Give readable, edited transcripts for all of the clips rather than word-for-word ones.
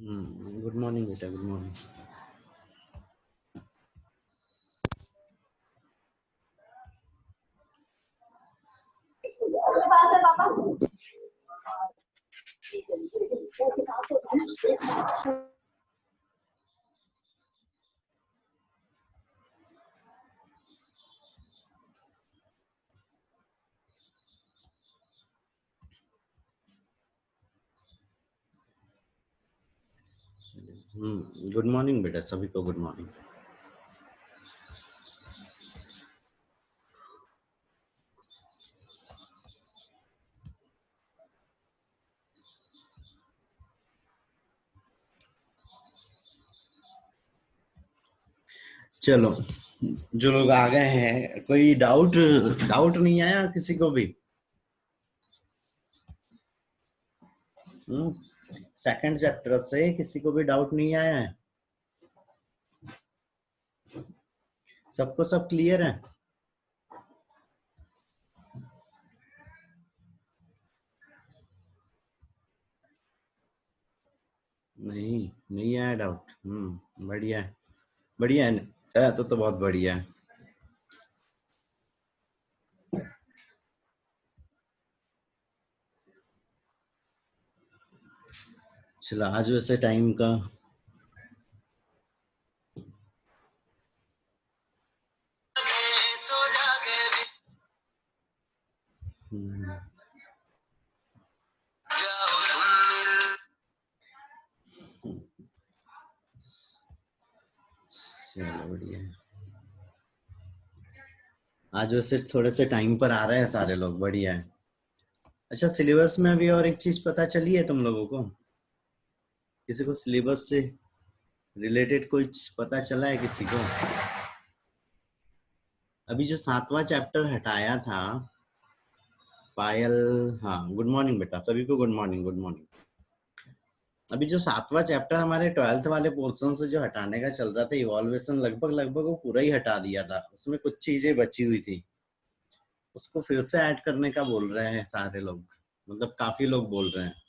Good morning बेटा, good morning. Good morning बेटा, सभी को गुड मॉर्निंग। चलो, जो लोग आ गए हैं, कोई डाउट डाउट नहीं आया किसी को भी? सेकंड चैप्टर से किसी को भी डाउट नहीं आया है? सबको सब क्लियर है? नहीं आया डाउट। बढ़िया है, बढ़िया है। तो बहुत बढ़िया है। चलो, आज वैसे टाइम का चलो बढ़िया है। आज वैसे थोड़े से टाइम पर आ रहे हैं सारे लोग, बढ़िया है। अच्छा, सिलेबस में अभी और एक चीज पता चली है तुम लोगों को? किसी को सिलेबस से रिलेटेड कुछ पता चला है किसी को? अभी जो 7वां चैप्टर हटाया था पायल। हाँ, गुड मॉर्निंग बेटा, सभी को गुड मॉर्निंग, गुड मॉर्निंग। अभी जो 7वां चैप्टर हमारे 12th वाले पोर्शन से जो हटाने का चल रहा था, इवॉल्वेशन, लगभग लगभग वो पूरा ही हटा दिया था। उसमें कुछ चीजें बची हुई थी, उसको फिर से ऐड करने का बोल रहे हैं सारे लोग, मतलब काफी लोग बोल रहे हैं।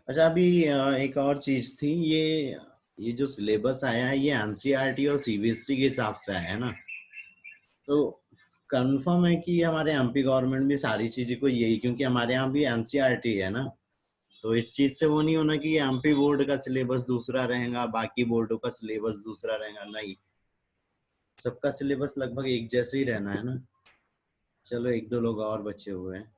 अच्छा, अभी एक और चीज थी, ये जो सिलेबस आया है, ये एनसीईआरटी और सीबीएसई के हिसाब से आया है ना? तो कंफर्म है कि हमारे एमपी गवर्नमेंट भी सारी चीजें को यही, क्योंकि हमारे यहाँ भी एनसीईआरटी है ना, तो इस चीज से वो नहीं होना कि एमपी बोर्ड का सिलेबस दूसरा रहेगा, बाकी बोर्डों का सिलेबस दूसरा रहेगा, नहीं, सबका सिलेबस लगभग एक जैसे ही रहना है ना। चलो, एक दो लोग और बचे हुए हैं।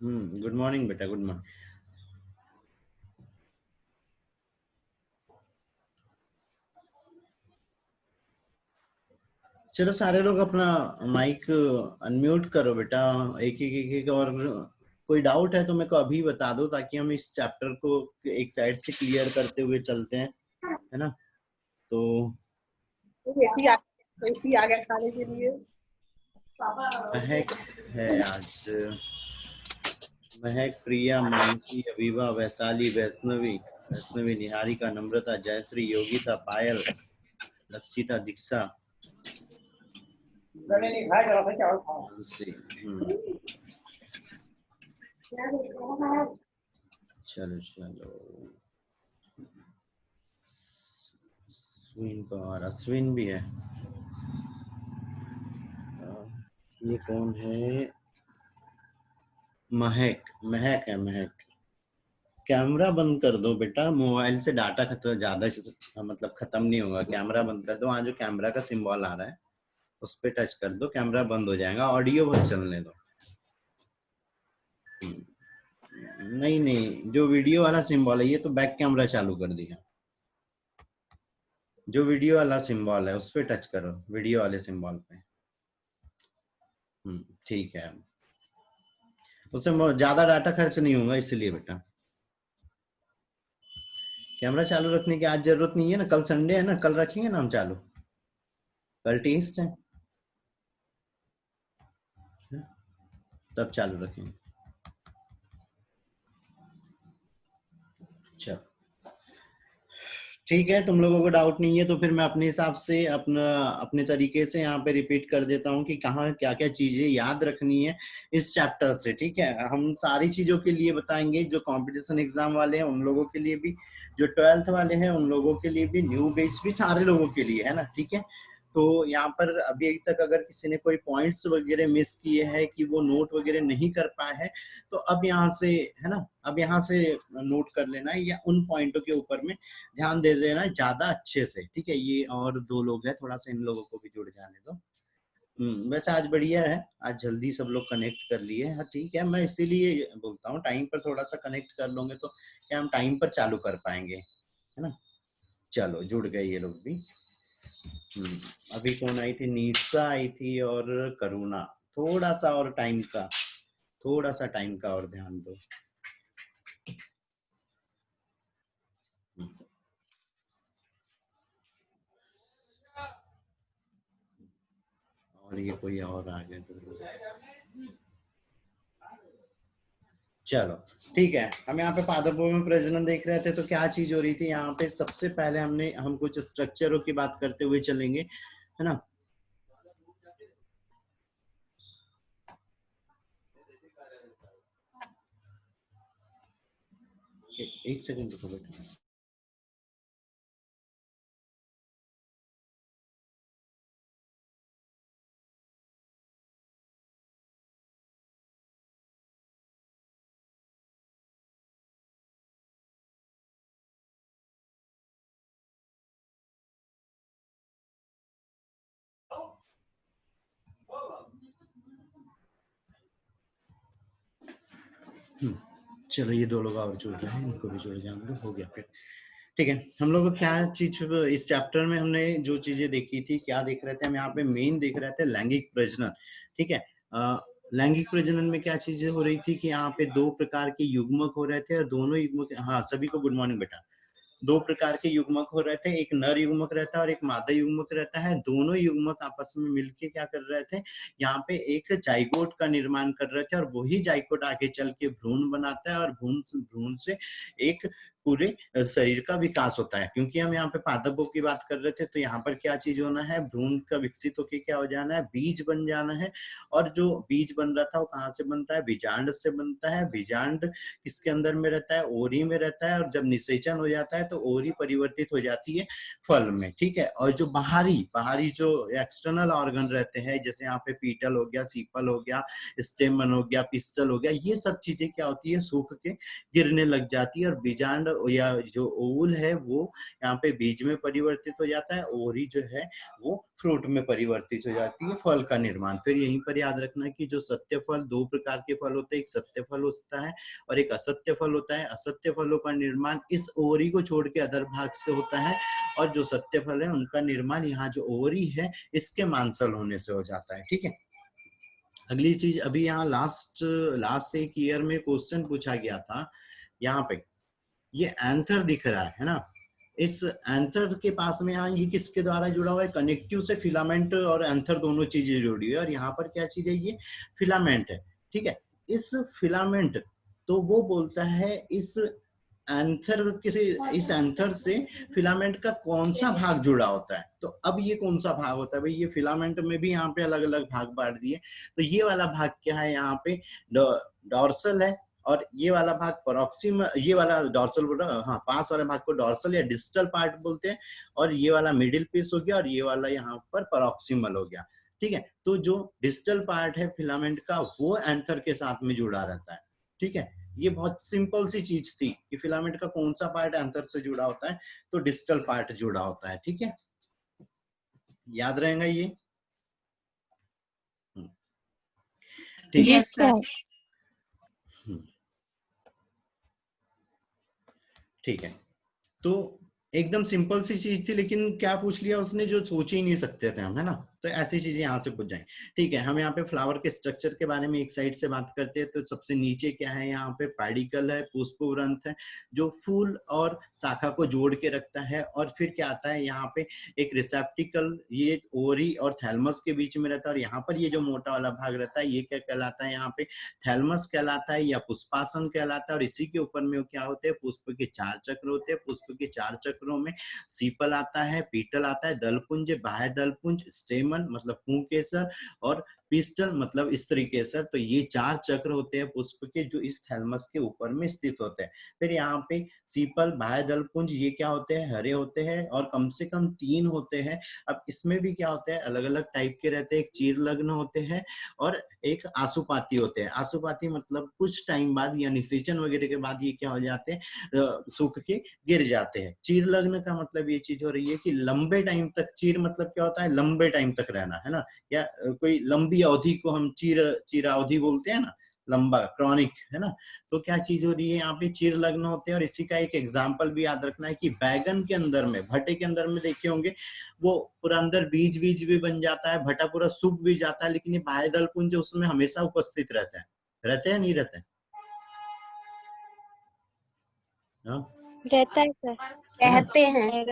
गुड मॉर्निंग बेटा, गुड मॉर्निंग। चलो, सारे लोग अपना माइक अनम्यूट करो बेटा। एक और कोई डाउट है तो मेरे को अभी बता दो, ताकि हम इस चैप्टर को एक साइड से क्लियर करते हुए चलते हैं, है ना? तो ऐसी आ गया खाने के लिए। महक है आज, महक, प्रिया, मानसी, अवीवा, वैशाली, वैष्णवी, निहारिका, नम्रता, जयश्री, योगिता, पायल, लक्षिता, दीक्षा, मानसी। चलो चलो, अश्विन पवार, अश्विन भी है। ये कौन है? महक, महक है, महक। कैमरा बंद कर दो बेटा, मोबाइल से डाटा खत्म, ज्यादा मतलब खत्म नहीं होगा। कैमरा बंद कर दो, वहाँ जो कैमरा का सिंबल आ रहा है उस पर टच कर दो, कैमरा बंद हो जाएगा। ऑडियो बस चलने दो। नहीं नहीं, जो वीडियो वाला सिंबल है, ये तो बैक कैमरा चालू कर दिया। जो वीडियो वाला सिंबल है उस पर टच करो, वीडियो वाले सिंबल पे। ठीक है, उससे ज्यादा डाटा खर्च नहीं होगा, इसलिए बेटा कैमरा चालू रखने की आज जरूरत नहीं है ना। कल संडे है ना, कल रखेंगे ना हम चालू, कल टेस्ट है, तब चालू रखेंगे। चलो ठीक है, तुम लोगों को डाउट नहीं है तो फिर मैं अपने हिसाब से अपने तरीके से यहाँ पे रिपीट कर देता हूँ कि कहाँ क्या क्या चीजें याद रखनी है इस चैप्टर से। ठीक है, हम सारी चीजों के लिए बताएंगे, जो कंपटीशन एग्जाम वाले हैं उन लोगों के लिए भी, जो 12th वाले हैं उन लोगों के लिए भी, न्यू बैच भी, सारे लोगों के लिए है ना। ठीक है, तो यहाँ पर अभी तक अगर किसी ने कोई पॉइंट्स वगैरह मिस किए हैं कि वो नोट वगैरह नहीं कर पाए है, तो अब यहाँ से है ना, अब यहाँ से नोट कर लेना है, या उन पॉइंटों के ऊपर में ध्यान दे देना ज्यादा अच्छे से। ठीक है, ये और 2 लोग हैं, थोड़ा सा इन लोगों को भी जुड़ जाने दो। वैसे आज बढ़िया है, आज जल्दी सब लोग कनेक्ट कर लिए। हाँ ठीक है, मैं इसीलिए बोलता हूँ टाइम पर थोड़ा सा कनेक्ट कर लोगे तो क्या हम टाइम पर चालू कर पाएंगे, है ना। चलो जुड़ गए ये लोग भी। अभी कौन आई थी, निशा आई थी और करुणा। थोड़ा सा और टाइम का, थोड़ा सा टाइम का और ध्यान दो। और ये कोई और आ गए तो चलो ठीक है। हम यहाँ पे पादपों में प्रजनन देख रहे थे, तो क्या चीज हो रही थी यहाँ पे, सबसे पहले हम कुछ स्ट्रक्चरों की बात करते हुए चलेंगे, है ना। एक सेकंड रुको बेटा। चलो ये 2 लोग और जुड़ रहे हैं, इनको भी जुड़ जाने दो, हो गया फिर। ठीक है, हम लोग क्या चीज इस चैप्टर में हमने जो चीजें देखी थी, क्या देख रहे थे हम यहाँ पे, मेन देख रहे थे लैंगिक प्रजनन। ठीक है, लैंगिक प्रजनन में क्या चीजें हो रही थी कि यहाँ पे 2 प्रकार के युग्मक हो रहे थे, और दोनों युग्मक, हाँ सभी को गुड मॉर्निंग बेटा। 2 प्रकार के युग्मक हो रहे थे, एक नर युग्मक रहता है और एक मादा युग्मक रहता है। दोनों युग्मक आपस में मिलके क्या कर रहे थे, यहाँ पे एक जाइगोट का निर्माण कर रहे थे, और वही जाइगोट आगे चल के भ्रूण बनाता है, और भ्रूण से एक पूरे शरीर का विकास होता है। क्योंकि हम यहाँ पे पादपों की बात कर रहे थे, तो यहाँ पर क्या चीज होना है, भ्रूण का विकसित होके क्या हो जाना है, बीज बन जाना है। और जो बीज बन रहा था वो कहाँ से बनता है, बीजांड से बनता है। बीजांड किसके अंदर में रहता है, ओरी में रहता है, और जब निषेचन हो जाता है तो ओरी परिवर्तित हो जाती है फल में। ठीक है, और जो बाहरी बाहरी जो एक्सटर्नल ऑर्गन रहते हैं, जैसे यहाँ पे पीटल हो गया, सीपल हो गया, स्टेमन हो गया, पिस्टल हो गया, ये सब चीजें क्या होती है, सूख के गिरने लग जाती है, और बीजांड या जो ओवुल है वो यहाँ पे बीज में परिवर्तित हो जाता है, ओरी जो है वो फ्रूट में परिवर्तित हो जाती है, फल का निर्माण। फिर यहीं पर याद रखना कि जो सत्य फल, 2 प्रकार के फल होते हैं, एक सत्य फल होता है और एक असत्य फल होता है। असत्य फलों का निर्माण इस ओवरी को छोड़ के अदर भाग से होता है, और जो सत्य फल है उनका निर्माण यहाँ जो ओवरी है इसके मांसल होने से हो जाता है। ठीक है, अगली चीज, अभी यहाँ लास्ट लास्ट एक ईयर में क्वेश्चन पूछा गया था, यहाँ पे ये एंथर दिख रहा है ना, इस एंथर के पास में यहाँ ये किसके द्वारा जुड़ा हुआ है, कनेक्टिव से फिलामेंट और एंथर दोनों चीजें जुड़ी हुई है, और यहाँ पर क्या चीज है, ये फिलामेंट है। ठीक है, इस फिलामेंट, तो वो बोलता है इस एंथर से फिलामेंट का कौन सा भाग जुड़ा होता है। तो अब ये कौन सा भाग होता है भाई, ये फिलामेंट में भी यहाँ पे अलग अलग भाग बांट दिए। तो ये वाला भाग क्या है, यहाँ पे डॉर्सल है, और ये वाला भाग परोक्सिम, ये वाला डॉर्सल बोल रहा, हाँ पास वाले भाग को डॉर्सल या डिस्टल पार्ट बोलते हैं, और ये वाला मिडिल पीस हो गया, और ये वाला यहाँ पर परोक्सिमल हो गया। ठीक है, तो जो डिस्टल पार्ट है फिलामेंट का वो एंथर के साथ में जुड़ा रहता है। ठीक है, ये बहुत सिंपल सी चीज थी कि फिलामेंट का कौन सा पार्ट एंथर से जुड़ा होता है, तो डिस्टल पार्ट जुड़ा होता है। ठीक है, याद रहेगा ये। ठीक है। जी सर। ठीक है, तो एकदम सिंपल सी चीज थी, लेकिन क्या पूछ लिया उसने जो सोच ही नहीं सकते थे हम, है ना। तो ऐसी चीजें यहाँ से पूछ जाएंगे। ठीक है, हम यहाँ पे फ्लावर के स्ट्रक्चर के बारे में एक साइड से बात करते हैं। तो सबसे नीचे क्या है, यहाँ पे पेडिकल है, पुष्पवृंत है, जो फूल और शाखा को जोड़ के रखता है। और फिर क्या आता है, यहाँ पे एक रिसेप्टिकल, ये ओरी और थैलमस के बीच में रहता है। और यहाँ पर ये जो मोटा वाला भाग रहता है, ये क्या कहलाता है, यहाँ पे थैलमस कहलाता है या पुष्पासन कहलाता है। और इसी के ऊपर में क्या होते हैं, पुष्प के 4 चक्र होते हैं। पुष्प के 4 चक्रों में सीपल आता है, पीटल आता है, दलपुंज, बाह्य दलपुंज, स्टेमन मतलब पुंकेसर, और पिस्टल मतलब स्त्री केसर। तो ये 4 चक्र होते हैं पुष्प के, जो इस थैलमस के ऊपर में स्थित होते हैं। फिर यहाँ पे सीपल, बाह्य दलपुंज, ये क्या होते हैं, हरे होते हैं, और कम से कम 3 होते हैं। अब इसमें भी क्या होते हैं, अलग अलग टाइप के रहते हैं। एक चीर लग्न होते हैं और एक आसुपाती होते हैं। आसुपाती मतलब कुछ टाइम बाद या निषेचन वगैरह के बाद ये क्या हो जाते हैं, सूख के गिर जाते हैं। चीर लग्न का मतलब ये चीज हो रही है कि लंबे टाइम तक, चीर मतलब क्या होता है, लंबे टाइम तक रहना, है ना, या कोई लंबी अवधि को हम चीरावधि बोलते हैं ना, लंबा, क्रॉनिक, है ना। तो क्या चीज हो रही है, यहाँ पे चीर लग्न होते हैं। और इसी का एक एग्जाम्पल भी याद रखना है कि बैगन के अंदर में, भट्टे के अंदर में देखे होंगे, वो पूरा अंदर बीज बीज भी बन जाता है, भट्टा पूरा सूख भी जाता है, लेकिन ये बाह्य दलपुंज उसमें हमेशा उपस्थित रहते हैं। रहते हैं नहीं रहते हैं? रहता है सर। कहते हैं।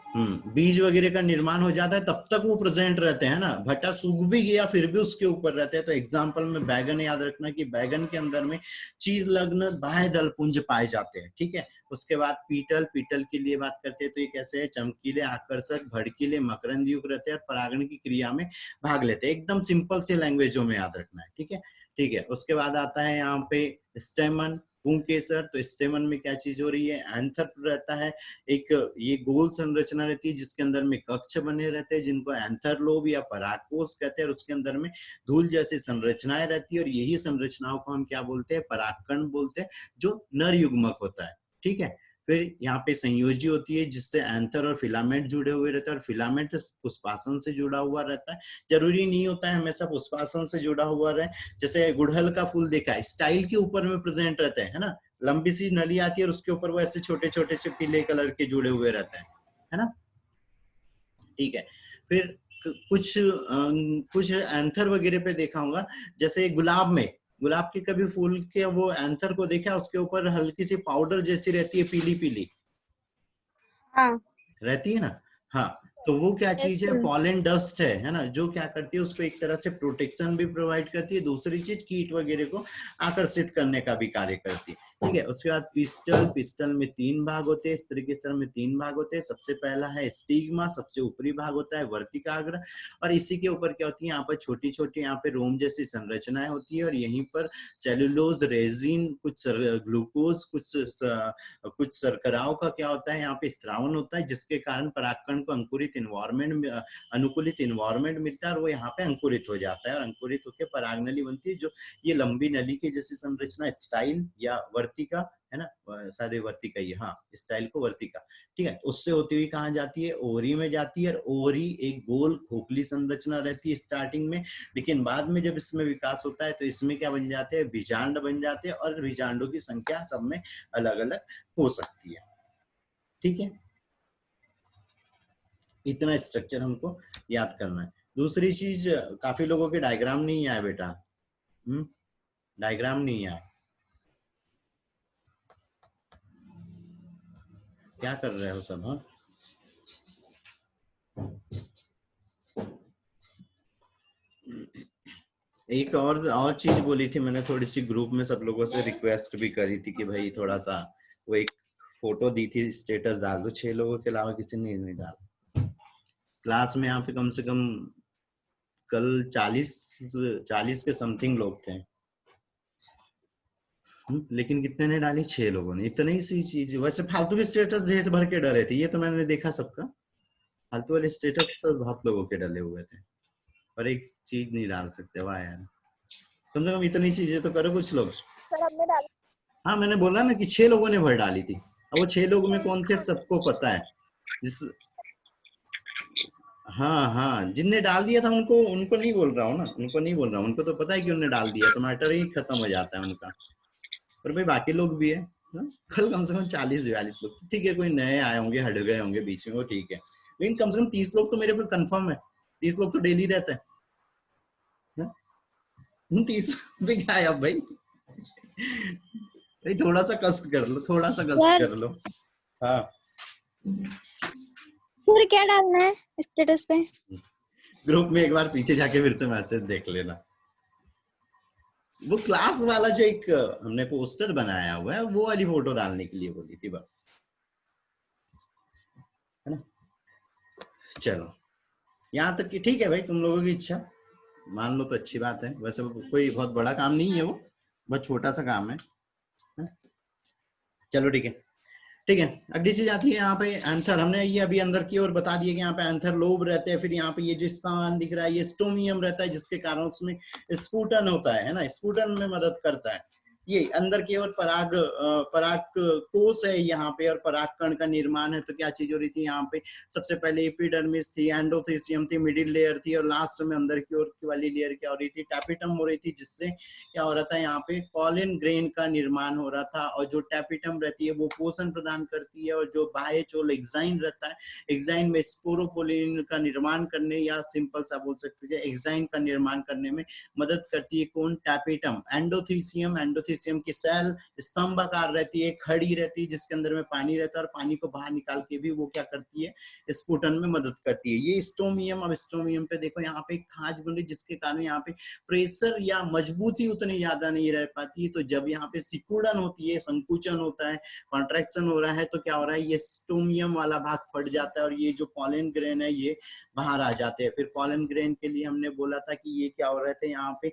हाँ। बीज वगैरह का निर्माण हो जाता है, तब तक वो प्रेजेंट रहते हैं ना। भट्टा सूख भी गया फिर भी उसके ऊपर रहते हैं। तो एग्जाम्पल में बैगन याद रखना कि बैगन के अंदर में चीर लग्न बाह्य दलपुंज पाए जाते हैं। ठीक है, उसके बाद पीटल, पीटल की लिए बात करते हैं तो ये कैसे है, चमकीले, आकर्षक, भड़कीले, मकरंद युक्त रहते हैं और परागण की क्रिया में भाग लेते हैं। एकदम सिंपल से लैंग्वेजों में याद रखना है। ठीक है, ठीक है। उसके बाद आता है यहाँ पे स्टेमन, पुंकेसर। तो स्टेमन में क्या चीज हो रही है, एंथर रहता है, एक ये गोल संरचना रहती है जिसके अंदर में कक्ष बने रहते हैं, जिनको एंथर लोब या परागकोश कहते हैं। और उसके अंदर में धूल जैसी संरचनाएं रहती है, और यही संरचनाओं को हम क्या बोलते हैं, परागकण बोलते हैं, जो नर युग्मक होता है। ठीक है, फिर यहाँ पे संयोजी होती है जिससे एंथर और फिलामेंट जुड़े हुए रहते हैं, और फिलामेंट पुष्पासन से जुड़ा हुआ रहता है। जरूरी नहीं होता है हमेशा पुष्पासन से जुड़ा हुआ रहे। जैसे गुड़हल का फूल देखा है, स्टाइल के ऊपर में प्रेजेंट रहते हैं, है ना, लंबी सी नली आती है और उसके ऊपर वो ऐसे छोटे छोटे से पीले कलर के जुड़े हुए रहते हैं, है ना। ठीक है, फिर कुछ एंथर वगैरह पे देखा होगा, जैसे गुलाब में, गुलाब के कभी फूल के वो एंथर को देखा, उसके ऊपर हल्की सी पाउडर जैसी रहती है, पीली पीली हाँ, रहती है ना। हाँ, तो वो क्या चीज है, पॉलन डस्ट है ना, जो क्या करती है, उसको एक तरह से प्रोटेक्शन भी प्रोवाइड करती है। दूसरी चीज, कीट वगैरह को आकर्षित करने का भी कार्य करती है। ठीक है, उसके बाद पिस्टल, पिस्टल में 3 भाग होते हैं, स्त्रीकेसर में 3 भाग होते हैं। सबसे पहला है स्टिग्मा, सबसे ऊपरी भाग होता है वर्तिकाग्र, और इसी के ऊपर क्या होती है, यहाँ पर छोटी छोटी यहाँ पे रोम जैसी संरचनाएं होती है, और यहीं पर सेलुलोज, रेजिन, कुछ ग्लूकोज, कुछ शर्कराओं का क्या होता है, यहाँ पे स्त्रावन होता है, जिसके कारण परागकण को अनुकूलित इन्वायरमेंट मिलता है, और वो यहाँ पे अंकुरित हो जाता है, और अंकुरित होकर परागनली बनती है, जो ये लंबी नली की जैसी संरचना, स्टाइल या वर्तिका, है ना, शायद वर्तिका ही, हाँ, स्टाइल को वर्तिका। ठीक है, उससे होती हुई कहाँ जाती है, ओरी में जाती है। और ओरी एक गोल खोखली संरचना रहती है स्टार्टिंग में, लेकिन बाद में जब इसमें विकास होता है तो इसमें क्या बन जाते हैं, बीजांड बन जाते हैं, और बीजांडों की संख्या सब में अलग अलग हो सकती है। ठीक है, इतना स्ट्रक्चर हमको याद करना है। दूसरी चीज, काफी लोगों के डायग्राम नहीं आया बेटा, डायग्राम नहीं आया, क्या कर रहे हो सब, हाँ। एक और चीज बोली थी मैंने, थोड़ी सी ग्रुप में सब लोगों से रिक्वेस्ट भी करी थी कि भाई थोड़ा सा, वो एक फोटो दी थी, स्टेटस डाल दो। 6 लोगों के अलावा किसी ने नहीं डाला। क्लास में यहाँ पे कम से कम कल 40 के समथिंग लोग थे, लेकिन कितने ने डाली, 6 लोगों ने। इतनी सी चीज, वैसे फालतू के स्टेटस ढेर भर के डले थे, ये तो मैंने देखा सबका, फालतू वाले स्टेटस बहुत लोगों के डले हुए थे, पर एक चीज नहीं डाल सकते, वाह यार, कम से कम इतनी चीजें तो करो कुछ लोग। सर हमने डाला। हाँ, मैंने बोला ना कि 6 लोगों ने भर डाली थी। अब वो 6 लोगों में कौन थे सबको पता है, जिस, हाँ हाँ, जिनने डाल दिया था उनको उनको नहीं बोल रहा हूँ ना, उनको नहीं बोल रहा हूँ, उनको तो पता है कि उन्होंने डाल दिया, तो मैटर ही खत्म हो जाता है उनका। पर भाई बाकी लोग भी है ना? कल कम से कम 40-42 लोग, ठीक है, कोई नए आए होंगे, हट गए होंगे बीच में, वो ठीक है, लेकिन कम से कम 30 लोग तो मेरे पे कंफर्म है 30 लोग तो डेली रहते हैं। 30 भी क्या है अब भाई, भाई थोड़ा सा कष्ट कर लो, थोड़ा सा कष्ट सर कर लो। हाँ, सर क्या डालना है स्टेटस पे? ग्रुप में एक बार पीछे जाके फिर से मैसेज देख लेना। वो क्लास वाला जो एक हमने पोस्टर बनाया हुआ है, वो वाली फोटो डालने के लिए बोली थी बस, है ना। चलो, यहाँ तक कि ठीक है भाई, तुम लोगों की इच्छा मान लो तो अच्छी बात है। वैसे कोई बहुत बड़ा काम नहीं है वो, बहुत छोटा सा काम है। चलो ठीक है, ठीक है। अगली चीज आती है यहाँ पे एंथर। हमने ये अभी अंदर की ओर बता दिया कि यहाँ पे एंथर लोब रहते हैं। फिर यहाँ पे ये जो स्थान दिख रहा है ये स्टोमियम रहता है, जिसके कारण उसमें स्फुटन होता है ना, स्फुटन में मदद करता है। ये अंदर की ओर पराग कोष है यहाँ पे, और पराग कण का निर्माण है। तो क्या चीज हो रही थी यहाँ पे, सबसे पहले एपिडर्मिस थी, एंडोथीसियम थी, मिडिल लेयर थी, और लास्ट में अंदर की ओर की वाली लेयर क्या हो रही थी, टैपिटम हो रही थी, जिससे क्या हो रहा था यहाँ पे पॉलन ग्रेन का निर्माण हो रहा था। और जो टैपिटम रहती है वो पोषण प्रदान करती है, और जो बाह्य चोल एक्साइन रहता है, एक्साइन में स्पोरोपोलिन का निर्माण करने, या सिंपल सा बोल सकते हैं एक्साइन का निर्माण करने में मदद करती है। कौन, टैपिटम। एंडोथीसियम, एंडोथीसियम की सेल स्तंभाकार रहती है, खड़ी रहती है, जिसके अंदर में पानी रहता है, और पानी को बाहर निकाल के भी वो क्या करती है, स्फुटन में मदद करती है। ये स्टोमियम। अब स्टोमियम पे देखो यहाँ पे खाज बन रही, जिसके कारण यहाँ पे प्रेशर या मजबूती उतनी ज्यादा नहीं रह पाती। तो जब यहाँ पे सिकुड़न होती है, संकुचन होता है, कॉन्ट्रैक्शन हो रहा है, तो क्या हो रहा है, ये स्टोमियम वाला भाग फट जाता है, और ये जो पॉलन ग्रेन है ये बाहर आ जाते हैं। फिर पॉलन ग्रेन के लिए हमने बोला था कि ये क्या हो रहे थे, यहाँ पे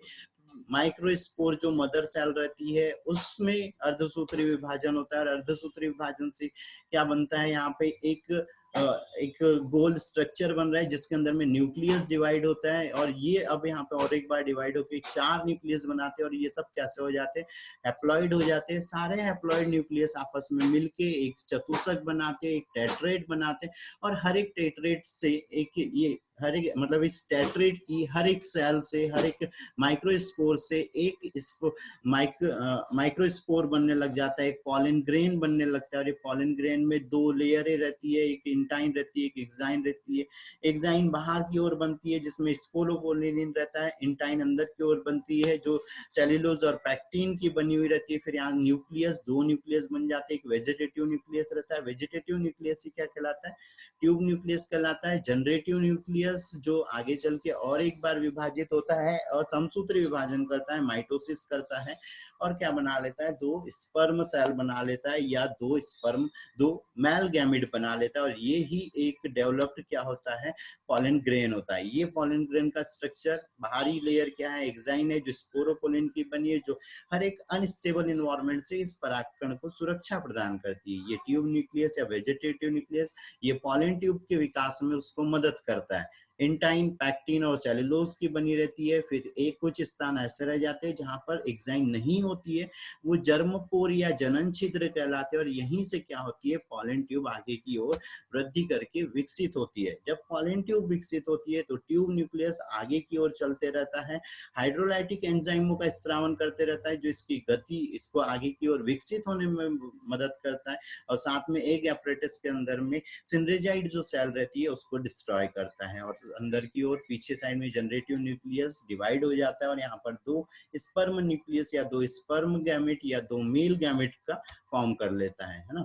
माइक्रोस्पोर जो मदर सेल रहती है उसमें अर्धसूत्री विभाजन होता है, और अर्धसूत्री विभाजन से क्या बनता है, यहाँ पे एक गोल स्ट्रक्चर बन रहा है, जिसके अंदर में न्यूक्लियस डिवाइड होता है। और ये अब यहाँ पे और एक बार डिवाइड होकर 4 न्यूक्लियस बनाते हैं, और ये सब कैसे हो जाते हैं, हैप्लॉइड हो जाते हैं। सारे हैप्लॉइड न्यूक्लियस आपस में मिलके एक चतुष्क बनाते हैं, एक टेट्रेट बनाते हैं, और हर एक टेट्रेट से एक ये हर एक मतलब इस टेट्रेट की हर एक सेल से, हर एक माइक्रोस्पोर से एक इसको माइक्रोस्पोर बनने लग जाता है, एक पॉलन ग्रेन बनने लगता है। और ये पॉलन ग्रेन में 2 लेयरें रहती है, एक इंटाइन रहती है, एक एक्साइन रहती है। एक्साइन बाहर की ओर बनती है जिसमें स्पोरोपोलिन रहता है, इंटाइन अंदर की ओर बनती है जो सेल्यूलोज और पैक्टिन की बनी हुई रहती है। फिर यहाँ न्यूक्लियस, 2 न्यूक्लियस बन जाते हैं, एक वेजिटेटिव न्यूक्लियस रहता है। वेजिटेटिव न्यूक्लियस ही क्या कहलाता है, ट्यूब न्यूक्लियस कहलाता है। जनरेटिव न्यूक्लियस जो आगे चल के और एक बार विभाजित होता है और समसूत्री विभाजन करता है, माइटोसिस करता है, और क्या बना लेता है, 2 स्पर्म सेल बना लेता है, या 2 मेल गैमिड बना लेता है। और ये ही एक डेवलप्ड क्या होता है, पॉलन ग्रेन होता है। ये पॉलन ग्रेन का स्ट्रक्चर, बाहरी लेयर क्या है, एक्साइन है जो स्पोरोपोलिन की बनी है, जो हर एक अनस्टेबल इन्वायरमेंट से इस परागकण को सुरक्षा प्रदान करती है। ये ट्यूब न्यूक्लियस या वेजिटेटिव न्यूक्लियस ये पॉलन ट्यूब के विकास में उसको मदद करता है। इंटाइन, पैक्टिन और सेलुलोज की बनी रहती है। फिर एक कुछ स्थान ऐसे रह जाते हैं जहां पर एक्साइन नहीं होती है, वो जर्मपोर या जनन छिद्र कहलाते हैं। और यहीं से क्या होती है, पॉलन ट्यूब आगे की ओर वृद्धि करके विकसित होती है। जब पॉलन ट्यूब विकसित होती है तो ट्यूब न्यूक्लियस आगे की ओर चलते रहता है, हाइड्रोलाइटिक एंजाइमों का स्त्रावन करते रहता है, जो इसकी गति, इसको आगे की ओर विकसित होने में मदद करता है। और साथ में एक एपरेटस के अंदर में सिनर्जाइड जो सेल रहती है उसको डिस्ट्रॉय करता है। और अंदर की ओर पीछे साइड में जनरेटिव न्यूक्लियस डिवाइड हो जाता है, और यहाँ पर 2 स्पर्म न्यूक्लियस या 2 स्पर्म गैमेट या 2 मेल गैमेट का फॉर्म कर लेता है ना।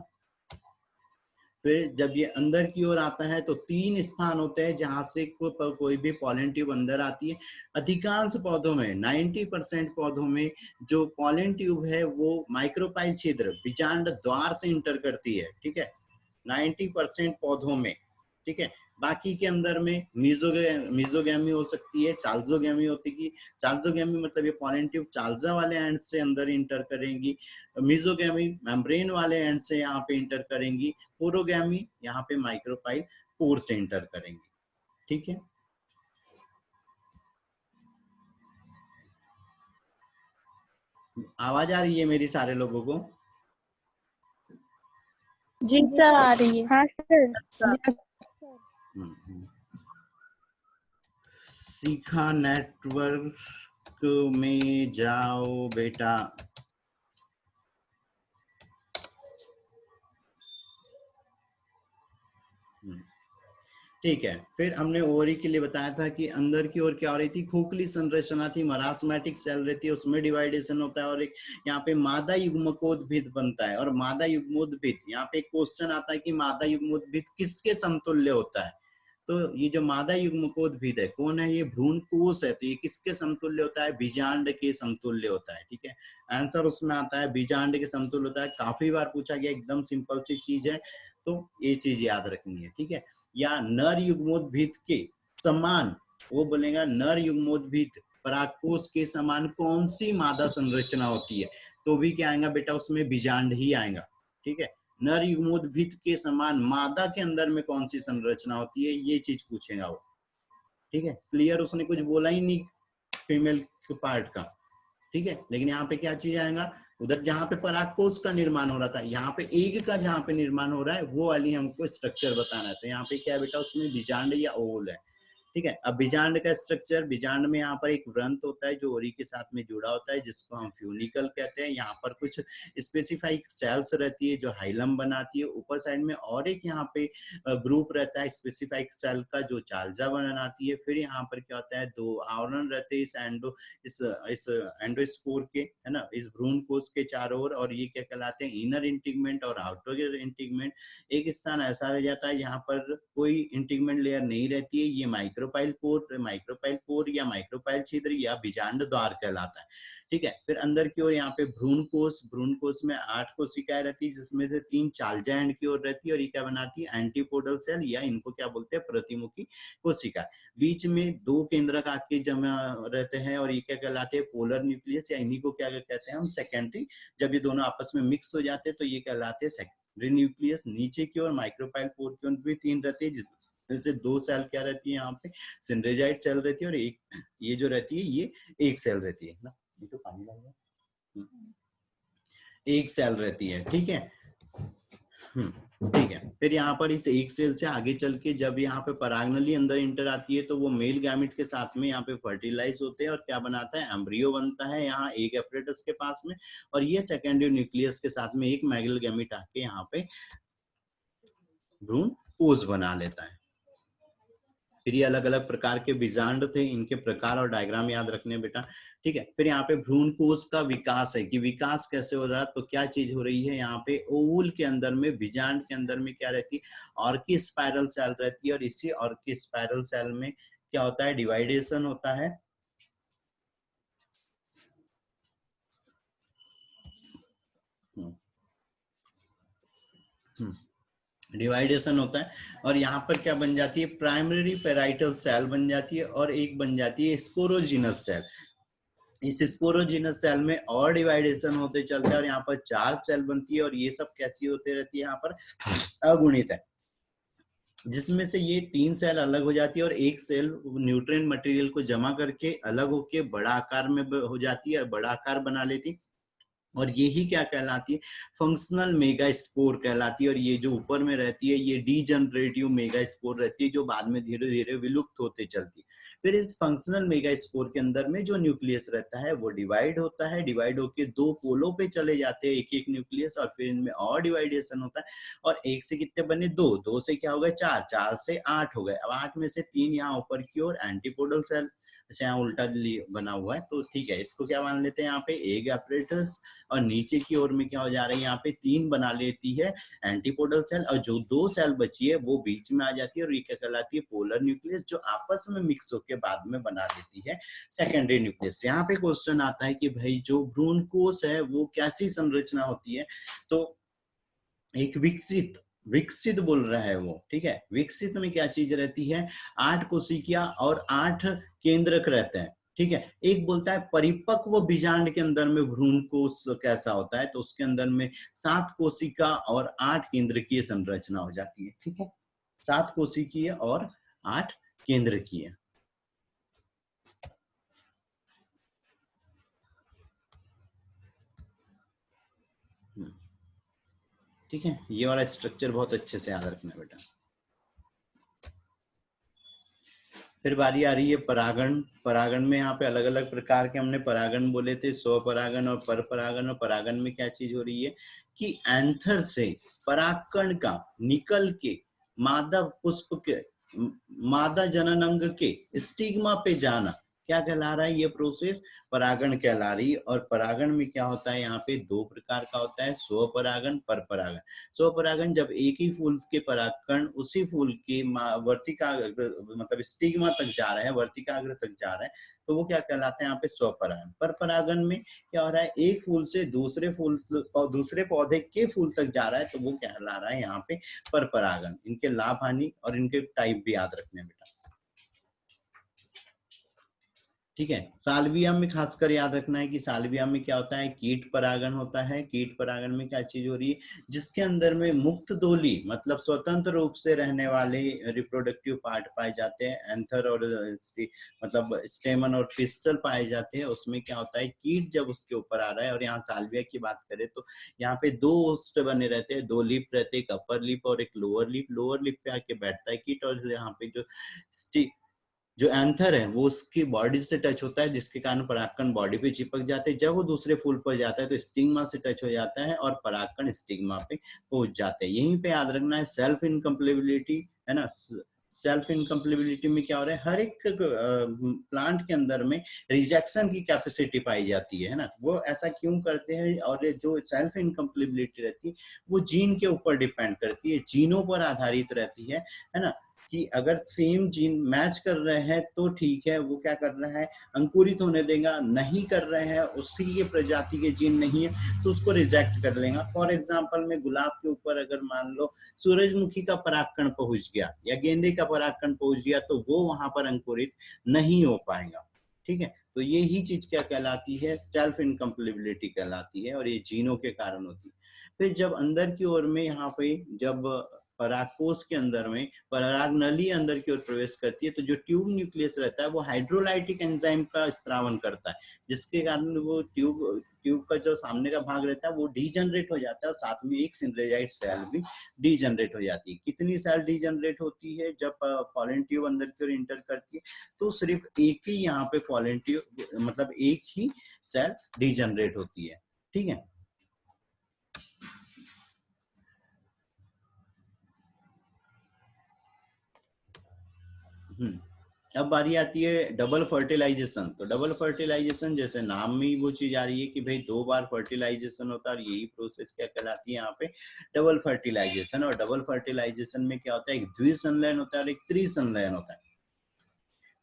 फिर जब ये अंदर की ओर आता है तो 3 स्थान होते हैं जहां से कोई भी पॉलन ट्यूब अंदर आती है। अधिकांश पौधों में 90% पौधों में जो पॉलन ट्यूब है वो माइक्रोपाइल छिद्र बीजांड द्वार से इंटर करती है, ठीक है, 90% पौधों में, ठीक है। बाकी के अंदर में मीजोगैमी हो सकती है, चाल्जोगैमी होती है। चाल्जोगैमी मतलब ये पॉलन ट्यूब चाल्जा वाले एंड से अंदर इंटर करेंगी, मीजोगैमी मेम्ब्रेन वाले एंड से यहाँ पे इंटर करेंगी, पोरोगैमी यहाँ पे माइक्रोपाइल पोर से इंटर करेंगी, ठीक है। आवाज आ रही है मेरी सारे लोगों को? जी सर आ रही है। हाँ सर। सीखा नेटवर्क में जाओ बेटा। ठीक है। फिर हमने ओवरी के लिए बताया था कि अंदर की ओर क्या हो रही थी, खोखली संरचना थी, मरासमैटिक सेल रहती है, उसमें डिवाइडेशन होता है और एक यहाँ पे मादा युग्मकोद्भिद बनता है। और मादा युग्मोद्भिद, यहाँ पे एक क्वेश्चन आता है कि मादा युग्मोद्भिद किसके समतुल्य होता है। तो ये जो मादा युग्मकोद्भिद है कौन है, ये भ्रूण कोष है। तो ये किसके समतुल्य होता है, बीजांड के समतुल्य होता है। ठीक है, आंसर उसमें आता है बीजांड के समतुल्य होता है। काफी बार पूछा गया, एकदम सिंपल सी चीज है, तो ये चीज याद रखनी है। ठीक है, या नर युग्मोद्भिद के समान, वो बोलेगा नर युग्मोद्भिद परागकोश के समान कौन सी मादा संरचना होती है, तो भी क्या आएगा बेटा, उसमें बीजांड ही आएगा। ठीक है, नर युग्मोद्भिद के समान मादा के अंदर में कौन सी संरचना होती है, ये चीज पूछेगा वो। ठीक है, क्लियर, उसने कुछ बोला ही नहीं फीमेल के पार्ट का। ठीक है, लेकिन यहाँ पे क्या चीज आएगा, उधर जहाँ पे परागकोश का निर्माण हो रहा था, यहाँ पे एग का जहाँ पे निर्माण हो रहा है, वो वाली हमको स्ट्रक्चर बताना है। तो यहाँ पे क्या है बेटा, उसमें बीजांड या ओवल है। ठीक है, अब बीजांड का स्ट्रक्चर, बीजांड में यहाँ पर एक व्रंत होता है जो ओरी के साथ में जुड़ा होता है, जिसको हम फ्यूनिकल कहते हैं। यहाँ पर कुछ स्पेसिफाइक सेल्स रहती है जो हाइलम बनाती है। ऊपर साइड में और एक यहाँ पे ग्रुप रहता है स्पेसिफाइक सेल का जो चालजा बनाती है। फिर यहाँ पर क्या होता है, दो आवरण रहते हैं इस एंडोस्पोर के, है ना, इस भ्रूण कोश के चारों ओर। और ये क्या कहलाते हैं, इनर इंटीगमेंट और आउटर इंटीगमेंट। एक स्थान ऐसा रह जाता है यहाँ पर कोई इंटीगमेंट लेयर नहीं रहती है, ये माइक्रोपाइल पोर या माइक्रोपाइल छिद्र या बीजांड द्वार कहलाता है। ठीक है, फिर अंदर की ओर यहाँ पे भ्रूण कोश में 8 कोशिकाएं रहती है, जिसमें से 3 चालजा एंड की ओर रहती है। और ये क्या बनाती है, एंटीपोडल सेल, या इनको क्या बोलते हैं, प्रतिमुखी कोशिका। बीच में 2 केंद्रक आके जमा रहते हैं और ये क्या कहलाते हैं, पोलर न्यूक्लियस, या इन्हीं को क्या कहते हैं हम, सेकेंडरी। जब ये दोनों आपस में मिक्स हो जाते हैं तो ये कहलाते हैं सेकेंडरी न्यूक्लियस। नीचे की ओर माइक्रोपाइल पोर की ओर भी 3 रहती है, जिससे 2 सेल क्या रहती है यहाँ पे, सिंड्रेजाइट सेल रहती है, और एक ये जो रहती है ये एक सेल रहती है ना, ये तो पानी लग गया, एक सेल रहती है। ठीक है, ठीक है। फिर यहाँ पर इस एक सेल से आगे चल के जब यहाँ पे परागनली अंदर इंटर आती है, तो वो मेल गैमेट के साथ में यहाँ पे फर्टिलाइज होते हैं और क्या बनाता है, एम्ब्रियो बनता है यहाँ एक एपरेटस के पास में। और ये सेकेंडरी न्यूक्लियस के साथ में एक मैगल गैमेट आके यहाँ पे भ्रूण कोश बना लेता है। फिर ये अलग अलग प्रकार के बीजांड थे, इनके प्रकार और डायग्राम याद रखने बेटा। ठीक है, फिर यहाँ पे भ्रूण कोश का विकास है कि विकास कैसे हो रहा है, तो क्या चीज हो रही है यहाँ पे, ओवुल के अंदर में, बीजांड के अंदर में क्या रहती है, ऑर्की स्पाइरल सेल रहती है। और इसी ऑर्की स्पाइरल सेल में क्या होता है, डिवाइडेशन होता है। डिवाइडेशन होता है और यहाँ पर क्या बन जाती है, प्राइमरी पेराइटल सेल बन जाती है और एक बन जाती है स्पोरोजिनस सेल। इस स्पोरोजिनस सेल में और डिवाइडेशन होते चलते हैं और यहाँ पर 4 सेल बनती है। और ये सब कैसी होते रहती है, यहाँ पर अगुणित है, जिसमें से ये 3 सेल अलग हो जाती है और एक सेल न्यूट्रिएंट मटेरियल को जमा करके अलग होके बड़ा आकार में हो जाती है, बड़ा आकार बना लेती। और ये ही क्या कहलाती है, फंक्शनल मेगा स्पोर कहलाती है। और ये जो ऊपर में रहती है ये डीजनरेटिव मेगा स्पोर रहती है, जो बाद में धीरे धीरे विलुप्त होते चलती है। फिर इस फंक्शनल मेगा स्पोर के अंदर में जो न्यूक्लियस रहता है वो डिवाइड होता है, डिवाइड होके 2 पोलों पे चले जाते हैं एक एक न्यूक्लियस, और फिर इनमें और डिवाइडेशन होता है। और एक से कितने बने, 2, 2 से क्या हो गए, 4, 4 से 8 हो गए। अब 8 में से 3 यहाँ ऊपर की ओर एंटीपोडल सेल, जैसे यहाँ उल्टा बना हुआ है, तो ठीक है, इसको क्या मान लेते हैं यहाँ पे एग एपरेटस। और नीचे की ओर में क्या हो जा रहा है, यहाँ पे 3 बना लेती है एंटीपोडल सेल, और जो 2 सेल बची है वो बीच में आ जाती है और ये क्या कहलाती है, पोलर न्यूक्लियस, जो आपस में मिक्स होकर बाद में बना लेती है सेकेंडरी न्यूक्लियस। यहाँ पे क्वेश्चन आता है कि भाई जो भ्रूण कोश है वो कैसी संरचना होती है, तो एक विकसित बोल रहा है वो। ठीक है, विकसित में क्या चीज रहती है, 8 कोशिका और 8 केंद्रक रहते हैं। ठीक है, एक बोलता है परिपक्व बीजांड के अंदर में भ्रूण कोश कैसा होता है, तो उसके अंदर में 7 कोशिका और 8 केंद्रकीय संरचना हो जाती है। ठीक है, 7 कोशिकीय और 8 केंद्रकीय। ठीक है, ये वाला स्ट्रक्चर बहुत अच्छे से याद रखना बेटा। फिर बारी आ रही है परागण। परागण में यहाँ पे अलग अलग प्रकार के हमने परागण बोले थे, स्वपरागण और परपरागण। और परागण में क्या चीज हो रही है कि एंथर से परागकण का निकल के मादा पुष्प के मादा जनन अंग के स्टिग्मा पे जाना क्या कहला रहा है? ये प्रोसेस परागण कहला रही है। और परागण में क्या होता है? यहाँ पे दो प्रकार का होता है, स्वपरागण, परपरागण। स्वपरागण जब एक ही फूल के परागकण उसी फूल के वर्तिकाग्र मतलब स्टिग्मा तक जा रहा है, वर्तिकाग्र तक जा रहा है, तो वो क्या कहलाते हैं यहाँ पे? स्वपरागण। परपरागण में क्या हो रहा है? एक फूल से दूसरे फूल और दूसरे पौधे के फूल तक जा रहा है, तो वो कहला रहा है यहाँ पे परपरागण। इनके लाभ हानि और इनके टाइप भी याद रखने बेटा, ठीक है। साल्विया में खासकर याद रखना है कि साल्विया में क्या होता है? कीट परागण होता है। कीट परागण में क्या चीज हो रही है? जिसके अंदर में मुक्त दोली मतलब स्वतंत्र रूप से रहने वाले रिप्रोडक्टिव पार्ट पाए जाते हैं, एंथर और मतलब स्टेमन और पिस्टल पाए जाते हैं। उसमें क्या होता है? कीट जब उसके ऊपर आ रहा है, और यहाँ साल्विया की बात करें तो यहाँ पे दो ओस्ट बने रहते हैं, दो लिप रहते हैं, एक अपर लिप और एक लोअर लिप। लोअर लिप पे आके बैठता है कीट, और यहाँ पे जो एंथर है वो उसकी बॉडी से टच होता है, जिसके कारण परागकण बॉडी पे चिपक जाते हैं। जब वो दूसरे फूल पर जाता है तो स्टिग्मा से टच हो जाता है और परागकण स्टिग्मा पे पहुंच जाते हैं। यहीं पे याद रखना है सेल्फ इनकम्प्लेबिलिटी, है ना। सेल्फ इनकम्प्लेबिलिटी में क्या हो रहा है? हर एक प्लांट के अंदर में रिजेक्शन की कैपेसिटी पाई जाती है ना। वो ऐसा क्यों करते हैं? और जो सेल्फ इनकम्प्लेबिलिटी रहती है वो जीन के ऊपर डिपेंड करती है, जीनों पर आधारित रहती है ना। कि अगर सेम जीन मैच कर रहे हैं तो ठीक है, वो क्या कर रहा है? अंकुरित होने देगा। नहीं कर रहे हैं, उसी के प्रजाति के जीन नहीं है, तो उसको रिजेक्ट कर लेगा। फॉर एग्जांपल में गुलाब के ऊपर अगर मान लो सूरजमुखी का परागकण पहुंच गया या गेंदे का परागकण पहुंच गया, तो वो वहां पर अंकुरित नहीं हो पाएगा, ठीक है। तो ये ही चीज क्या कहलाती है? सेल्फ इनकम्प्लेबिलिटी कहलाती है, और ये जीनों के कारण होती है। फिर जब अंदर की ओर में यहाँ पे जब परागकोश के अंदर में पराग नली अंदर की ओर प्रवेश करती है, तो जो ट्यूब न्यूक्लियस रहता है वो हाइड्रोलाइटिक एंजाइम का स्त्रावन करता है, जिसके कारण वो ट्यूब का जो सामने का भाग रहता है वो डीजनरेट हो जाता है, और साथ में एक सिंड्रेजाइट सेल भी डीजनरेट हो जाती है। कितनी सेल डीजनरेट होती है? जब पॉलन ट्यूब अंदर की ओर इंटर करती है तो सिर्फ एक ही यहाँ पे पॉलन ट्यूब मतलब एक ही सेल डीजनरेट होती है, ठीक है। अब बारी आती है डबल फर्टिलाइजेशन। तो डबल फर्टिलाइजेशन जैसे नाम में ही वो चीज आ रही है कि भाई दो बार फर्टिलाइजेशन होता है, और यही प्रोसेस क्या कहलाती है यहाँ पे? Double fertilisation. और डबल फर्टिलाइजेशन में क्या होता है? एक द्विसंलयन होता है और एक त्रिसंलयन होता है।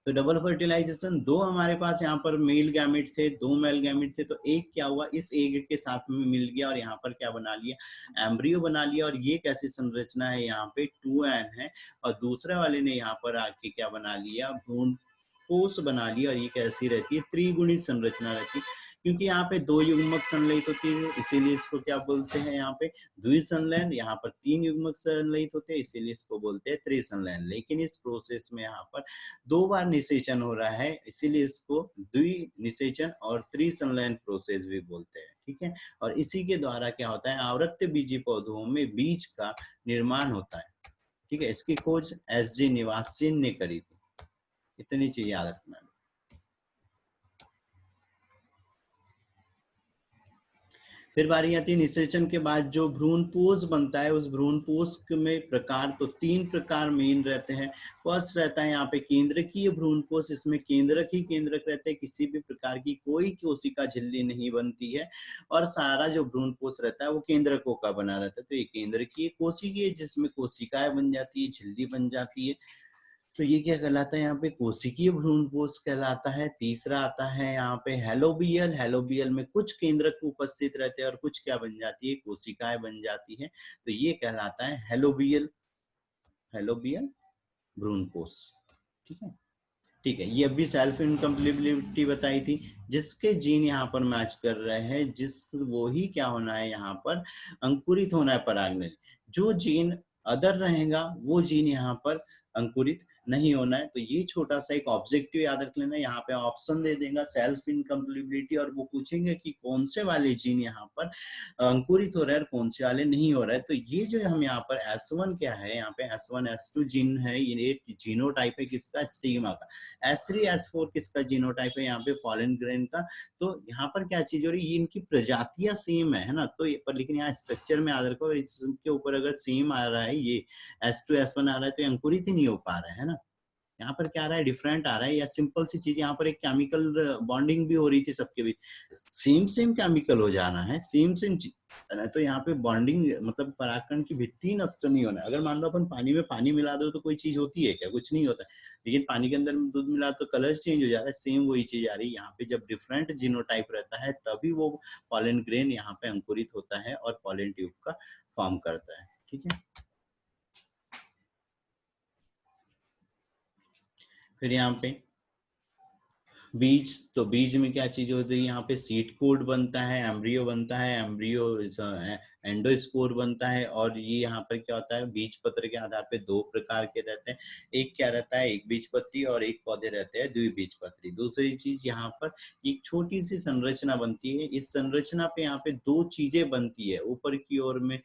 तो डबल फर्टिलाइजेशन, दो हमारे पास यहाँ पर मेल गैमेट थे, दो मेल गैमेट थे, तो एक क्या हुआ? इस एग के साथ में मिल गया और यहाँ पर क्या बना लिया? एम्ब्रियो बना लिया। और ये कैसी संरचना है? यहाँ पे 2n है, और दूसरे वाले ने यहाँ पर आके क्या बना लिया? भ्रूणपोष बना लिया। और ये कैसी रहती है? त्रिगुणित संरचना रहती है, क्योंकि यहाँ पे दो युग्मक संलयित होती है, इसीलिए इसको क्या बोलते हैं? यहाँ पे द्विसंलयन। यहाँ पर तीन युग्मक संलयित होते हैं, इसीलिए इसको बोलते हैं त्रिसंलयन। लेकिन इस प्रोसेस में यहाँ पर दो बार निषेचन हो रहा है, इसीलिए इसको द्विनिषेचन और त्रिसंलयन प्रोसेस भी बोलते हैं, ठीक है। और इसी के द्वारा क्या होता है? आवृत्त बीजी पौधों में बीज का निर्माण होता है, ठीक है। इसकी खोज SG निवासिन ने करी थी। इतनी चीज याद रखना है। फिर बारी आती है निषेचन के बाद जो भ्रूणपोष बनता है, उस भ्रूणपोष में प्रकार तो तीन प्रकार मेन रहते हैं। फर्स्ट रहता है यहाँ पे केंद्रकीय भ्रूणपोष। इसमें केंद्रक ही केंद्रक रहते हैं, किसी भी प्रकार की कोई कोशिका झिल्ली नहीं बनती है, और सारा जो भ्रूणपोष रहता है वो केंद्रकों का बना रहता है। तो ये केंद्रकीय कोशिकीय, जिसमें कोशिकाएं बन जाती है, झिल्ली बन जाती है, तो ये क्या कहलाता है? यहाँ पे कोशिकीय भ्रूणपोष कहलाता है। तीसरा आता है यहाँ पे हेलोबियल। हेलोबियल में कुछ केंद्रक उपस्थित रहते हैं और कुछ क्या बन जाती है? कोशिकाएं बन जाती है, तो ये कहलाता है हेलोबियल। हेलोबियल भ्रूणपोष, ठीक है। ठीक है, ये अभी सेल्फ इनकम्प्लेबिलिटी बताई थी। जिसके जीन यहाँ पर मैच कर रहे हैं, वो ही क्या होना है? यहाँ पर अंकुरित होना है पराग नली। जो जीन अदर रहेगा वो जीन यहाँ पर अंकुरित नहीं होना है। तो ये छोटा सा एक ऑब्जेक्टिव याद रख लेना, यहाँ पे ऑप्शन दे देगा सेल्फ इनकम्प्लीबिलिटी, और वो पूछेंगे कि कौन से वाले जीन यहाँ पर अंकुरित हो रहा है और कौन से वाले नहीं हो रहा है। तो ये जो हम यहाँ पर S1 क्या है, यहाँ पे S1 S2 जीन है, ये जीनोटाइप है किसका, स्टिग्मा का। S3 S4 किसका जीनोटाइप है, यहाँ पे पॉलन ग्रेन का। तो यहाँ पर क्या चीज हो रही है, ये इनकी प्रजातियां सेम है ना, तो ये पर लेकिन यहाँ स्ट्रक्चर में याद रखो, इसके ऊपर अगर सेम आ रहा है, ये S2 S1 आ रहा है, तो ये अंकुरित ही नहीं हो पा रहा है ना। यहाँ पर क्या आ रहा है, डिफरेंट आ रहा है, या सिंपल सी चीज, यहाँ पर एक केमिकल बॉन्डिंग भी हो रही थी सबके बीच, सेम केमिकल हो जाना है, सेम तो यहाँ पे बॉन्डिंग मतलब परागकण की भित्ति नष्ट नहीं होना है। अगर मान लो अपन पानी में पानी मिला दो तो कोई चीज होती है क्या, कुछ नहीं होता है, लेकिन पानी के अंदर दूध मिला तो कलर चेंज हो जा रहा है, सेम वही चीज आ रही है यहाँ पे। जब डिफरेंट जीनोटाइप रहता है तभी वो पॉलन ग्रेन यहाँ पे अंकुरित होता है और पॉलन ट्यूब का फॉर्म करता है, ठीक है। फिर यहाँ पे बीज, तो बीज में क्या चीज होती है, यहाँ पे सीड कोड बनता है, एम्ब्रियो बनता है, एम्ब्रियो एंडोस्पोर बनता है, और ये यहाँ पर क्या होता है, बीज पत्र के आधार पे दो प्रकार के रहते हैं, एक क्या रहता है, एक बीजपत्री, और एक पौधे रहते हैं द्विबीजपत्री। दूसरी चीज यहाँ पर एक छोटी सी संरचना बनती है, इस संरचना पे यहाँ पे दो चीजें बनती है, ऊपर की ओर में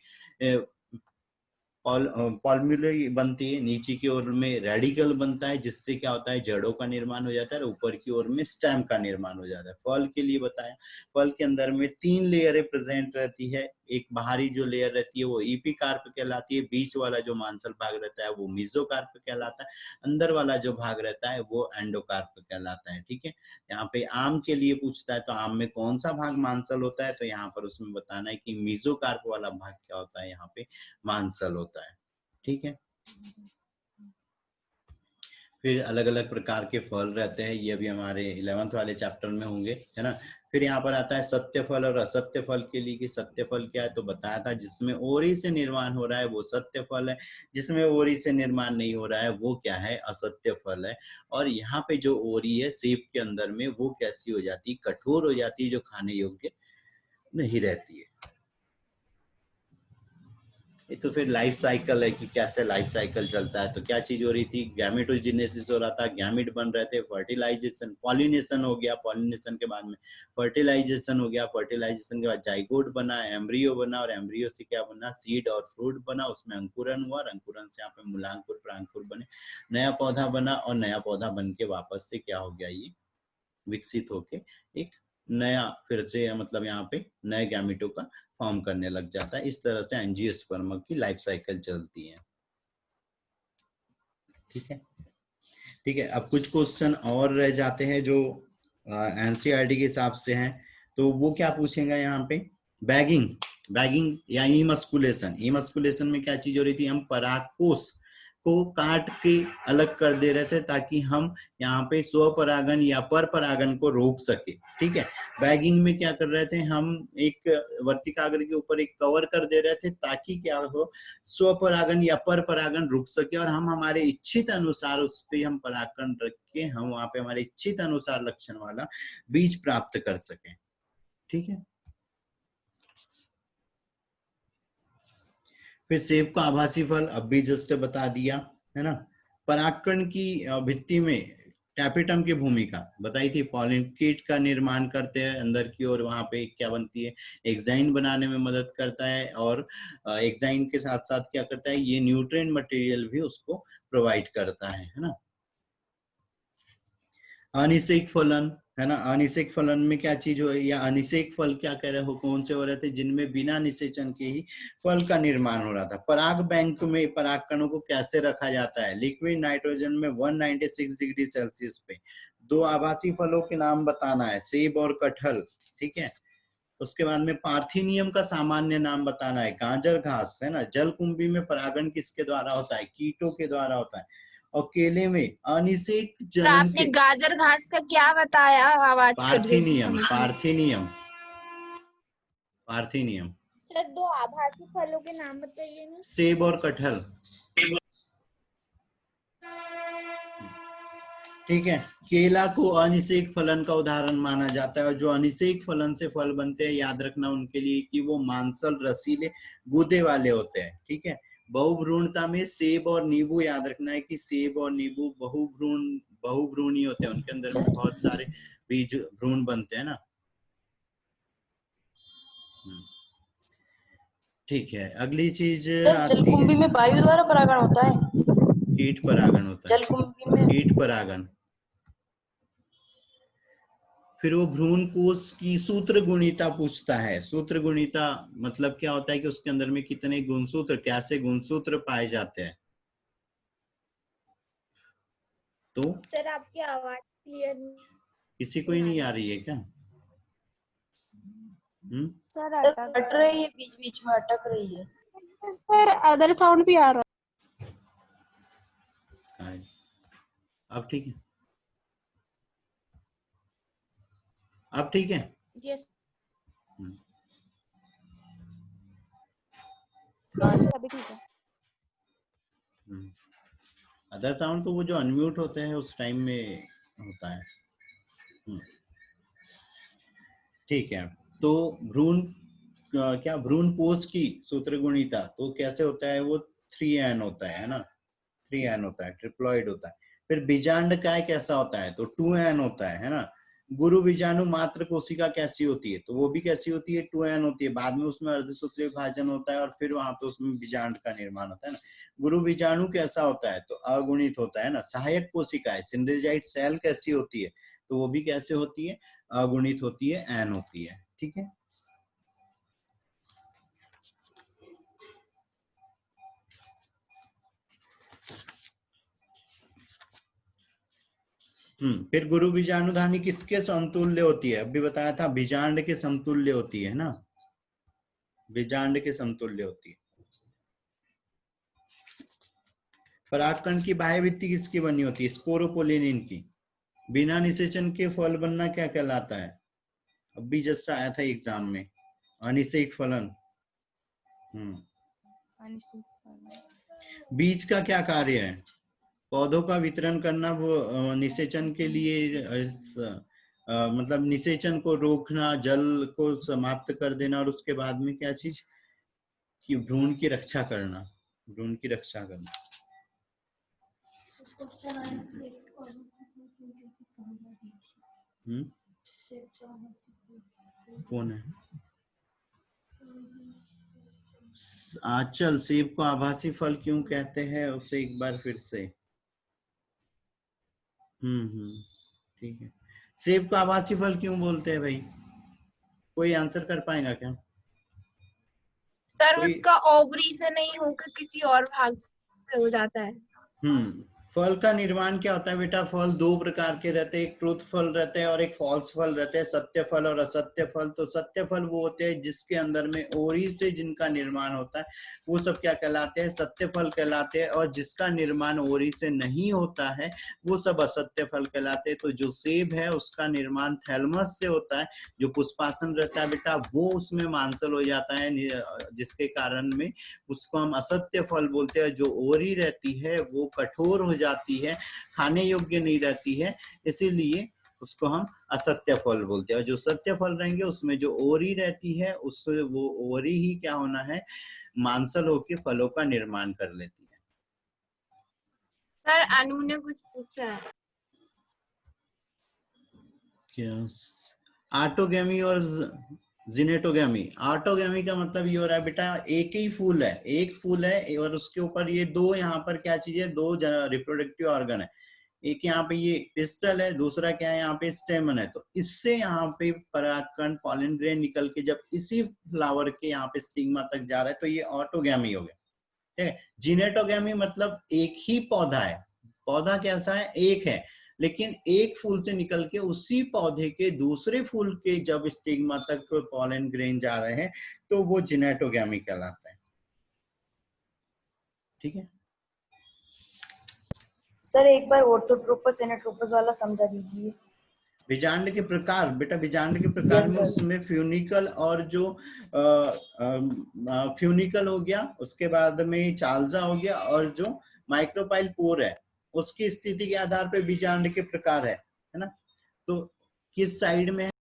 पॉल्म्यूलरी बनती है, नीचे की ओर में रेडिकल बनता है, जिससे क्या होता है, जड़ों का निर्माण हो जाता है, और ऊपर की ओर में स्टेम का निर्माण हो जाता है। फल के लिए बताया, फल के अंदर में 3 लेयरें प्रेजेंट रहती है, एक बाहरी जो लेयर रहती है वो एपिकार्प कहलाती है, बीच वाला जो मांसल भाग रहता है वो मेसोकार्प कहलाता है, अंदर वाला जो भाग रहता है वो एंडोकार्प कहलाता है, ठीक है। यहाँ पे आम के लिए पूछता है, तो आम में कौन सा भाग मांसल होता है, तो यहाँ पर उसमें बताना है कि मेसोकार्प वाला भाग क्या होता है, यहाँ पे मांसल होता है, ठीक है। फिर अलग अलग प्रकार के फल रहते हैं, ये भी हमारे 11th वाले चैप्टर में होंगे, है ना। फिर यहाँ पर आता है सत्य फल और असत्य फल के लिए, कि सत्य फल क्या है, तो बताया था जिसमें ओरी से निर्माण हो रहा है वो सत्य फल है, जिसमें ओरी से निर्माण नहीं हो रहा है वो क्या है, असत्य फल है। और यहाँ पे जो ओरी है सेब के अंदर में, वो कैसी हो जाती है, कठोर हो जाती है, जो खाने योग्य नहीं रहती है। तो फिर लाइफ साइकिल है कि कैसे लाइफ साइकिल चलता है, तो क्या चीज हो रही थी, गैमेटोजेनेसिस हो रहा था, गैमेट बन रहे थे, फर्टिलाइजेशन, पॉलिनेशन हो गया, पॉलिनेशन के बाद में फर्टिलाइजेशन हो गया, फर्टिलाइजेशन के बाद जाइगोट बना, एम्ब्रियो बना, और एम्ब्रियो से क्या बना, सीड और फ्रूट बना, उसमें अंकुरन हुआ, और अंकुरन से यहाँ पे मूलांकुर प्रांकुर बने, नया पौधा बना, और नया पौधा बन के वापस से क्या हो गया, ये विकसित होके एक नया फिर से मतलब यहाँ पे नए गैमेटो का फॉर्म करने लग जाता है। इस तरह से एंजियोस्पर्म की लाइफ साइकिल चलती है, ठीक है। ठीक है, अब कुछ क्वेश्चन और रह जाते हैं जो एनसीईआरटी के हिसाब से हैं, तो वो क्या पूछेगा यहाँ पे, बैगिंग या इमस्कुलेशन में क्या चीज हो रही थी, हम परागकोश को काट के अलग कर दे रहे थे ताकि हम यहाँ पे स्वपरागन या पर परागन को रोक सके, ठीक है। बैगिंग में क्या कर रहे थे, हम एक वर्तिकाग्र के ऊपर एक कवर कर दे रहे थे ताकि क्या हो, स्वपरागन या पर परागन रुक सके, और हम हमारे इच्छित अनुसार उस पे हम परागकण रख के हम वहां पे हमारे इच्छित अनुसार लक्षण वाला बीज प्राप्त कर सके, ठीक है। फिर सेब का आभासी फल अब भी जस्ट बता दिया, है ना। परागकण की भित्ति में टैपेटम की भूमिका बताई थी, पॉलिन किट का निर्माण करते हैं अंदर की ओर, वहां पे क्या बनती है, एक्साइन बनाने में मदद करता है, और एक्साइन के साथ साथ क्या करता है, ये न्यूट्रिएंट मटेरियल भी उसको प्रोवाइड करता है ना। अनिषेक फलन, है ना, अनिषेक फलन में क्या चीज हो, या अनिषेक फल क्या कह रहे हो, कौन से हो रहे थे, जिनमें बिना निषेचन के ही फल का निर्माण हो रहा था। पराग बैंक में परागकणों को कैसे रखा जाता है, लिक्विड नाइट्रोजन में 196 डिग्री सेल्सियस पे। 2 आभासी फलों के नाम बताना है, सेब और कटहल, ठीक है। उसके बाद में पार्थिनियम का सामान्य नाम बताना है, गाजर घास, है ना। जलकुंभी में परागण किसके द्वारा होता है, कीटों के द्वारा होता है। और केले में अनिषेक जनन आपने गाजर घास का क्या बताया, आवाज कट गई थी समझ में। पार्थिनियम। सर 2 आभासी फलों के नाम बताइए ना। सेब और कटहल, ठीक है। केला को अनिषेक फलन का उदाहरण माना जाता है, और जो अनिषेक फलन से फल बनते हैं याद रखना उनके लिए कि वो मांसल रसीले गूदे वाले होते हैं, ठीक है। बहुभ्रूणता में सेब और नींबू याद रखना है कि सेब और नींबू बहुभ्रूणी होते हैं, उनके अंदर में बहुत सारे बीज भ्रूण बनते हैं ना। ठीक है, अगली चीज आती है, जलकुंभी में वायु द्वारा परागण होता है। कीट परागण होता है, जलकुंभी में कीट परागण। फिर वो भ्रूण कोश की सूत्र गुणिता पूछता है। सूत्र गुणिता मतलब क्या होता है कि उसके अंदर में कितने गुणसूत्र, कैसे गुणसूत्र पाए जाते हैं। तो सर आपकी आवाज क्लियर किसी को ही नहीं आ रही है क्या? सर अटक रही है, बीच बीच में अटक रही है। सर अदर साउंड भी आ रहा है। अब ठीक है, अब ठीक है। यस अभी ठीक है। अदर साउंड तो वो जो अनम्यूट होते हैं उस टाइम में होता है। ठीक है, तो भ्रूण क्या भ्रूण कोश की सूत्र गुणिता तो कैसे होता है, वो 3n होता है ना, 3n होता है, ट्रिप्लॉइड होता है। फिर बीजांड काय कैसा होता है, तो 2n होता है ना। गुरु बीजाणु मात्र कोशिका कैसी होती है, तो वो भी कैसी होती है, 2n होती है। बाद में उसमें अर्धसूत्रीय विभाजन होता है और फिर वहां पे उसमें बीजांड का निर्माण होता है ना। गुरु बीजाणु कैसा होता है, तो अगुणित होता है ना। सहायक कोशिकाएं सिंड्रिजाइट सेल कैसी होती है, तो वो भी कैसे होती है, अगुणित होती है, n होती है। ठीक है, फिर गुरु बीजाणुधानी किसके समतुल्य होती है, अभी बताया था बीजांड के समतुल्य होती है ना, बीजांड के समतुल्य होती है। परागकण की बाह्य भित्ति किसकी बनी होती है, स्पोरोपोलिनिन की। बिना निषेचन के फल बनना क्या कहलाता है, अभी जस्ट आया था एग्जाम में, अनिषेक फलन। बीज का क्या कार्य है, पौधों का वितरण करना, वो निषेचन के लिए मतलब निषेचन को रोकना, जल को समाप्त कर देना, और उसके बाद में क्या चीज कि भ्रूण की रक्षा करना, भ्रूण की रक्षा करना। कौन है आंचल, सेब को आभासी फल क्यों कहते हैं, उसे एक बार फिर से। ठीक है, सेब को आभासी फल क्यों बोलते हैं भाई, कोई आंसर कर पाएगा क्या? सर उसका ओवरी से नहीं होकर किसी और भाग से हो जाता है। फल का निर्माण क्या होता है बेटा, फल दो प्रकार के रहते हैं, एक ट्रूथ फल रहते हैं और एक फॉल्स फल रहते हैं, सत्य फल और असत्य फल। तो सत्य फल वो होते हैं जिसके अंदर में ओरी से जिनका निर्माण होता है, वो सब क्या कहलाते हैं, सत्य फल कहलाते हैं। और जिसका निर्माण ओरी से नहीं होता है वो सब असत्य फल कहलाते हैं। तो जो सेब है उसका निर्माण थैलमस से होता है, जो पुष्पासन रहता है बेटा वो उसमें मांसल हो जाता है, जिसके कारण में उसको हम असत्य फल बोलते हैं। जो ओरी रहती है वो कठोर हो जाती है, खाने योग्य नहीं रहती है, इसीलिए उसको हम असत्य फल बोलते हैं। और जो सत्य फल रहेंगे उसमें जो ओरी रहती है उससे वो ओरी ही क्या होना है, मांसल होके फलों का निर्माण कर लेती है। सर अनु ने कुछ पूछा है क्या, ऑटोगैमी और जिनेटोगैमी। ऑटोगैमी का मतलब ये हो रहा है बेटा, एक ही फूल है, एक फूल है और उसके ऊपर ये दो, यहाँ पर क्या चीज है, दो रिप्रोडक्टिव ऑर्गन है। एक यहाँ पे ये पिस्टल है, दूसरा क्या है यहाँ पे स्टेमन है। तो इससे यहाँ पे परागकण पॉलन ग्रेन निकल के जब इसी फ्लावर के यहाँ पे स्टिग्मा तक जा रहा है तो ये ऑटोगैमी हो गया। ठीक है, जिनेटोगैमी मतलब एक ही पौधा है, पौधा कैसा है, एक है, लेकिन एक फूल से निकल के उसी पौधे के दूसरे फूल के जब स्टिग्मा तक पॉलन ग्रेन जा रहे हैं तो वो जिनेटोगैमी कहलाता है। ठीक है सर, एक बार ऑर्थोट्रोपस एनाट्रोपस वाला समझा दीजिए। बीजांड के प्रकार बेटा, बीजांड के प्रकार में उसमें फ्यूनिकल और जो फ्यूनिकल हो गया, उसके बाद में चाल्जा हो गया, और जो माइक्रोपाइल पोर है उसकी स्थिति के आधार पे बीजांड के प्रकार है ना। तो किस साइड में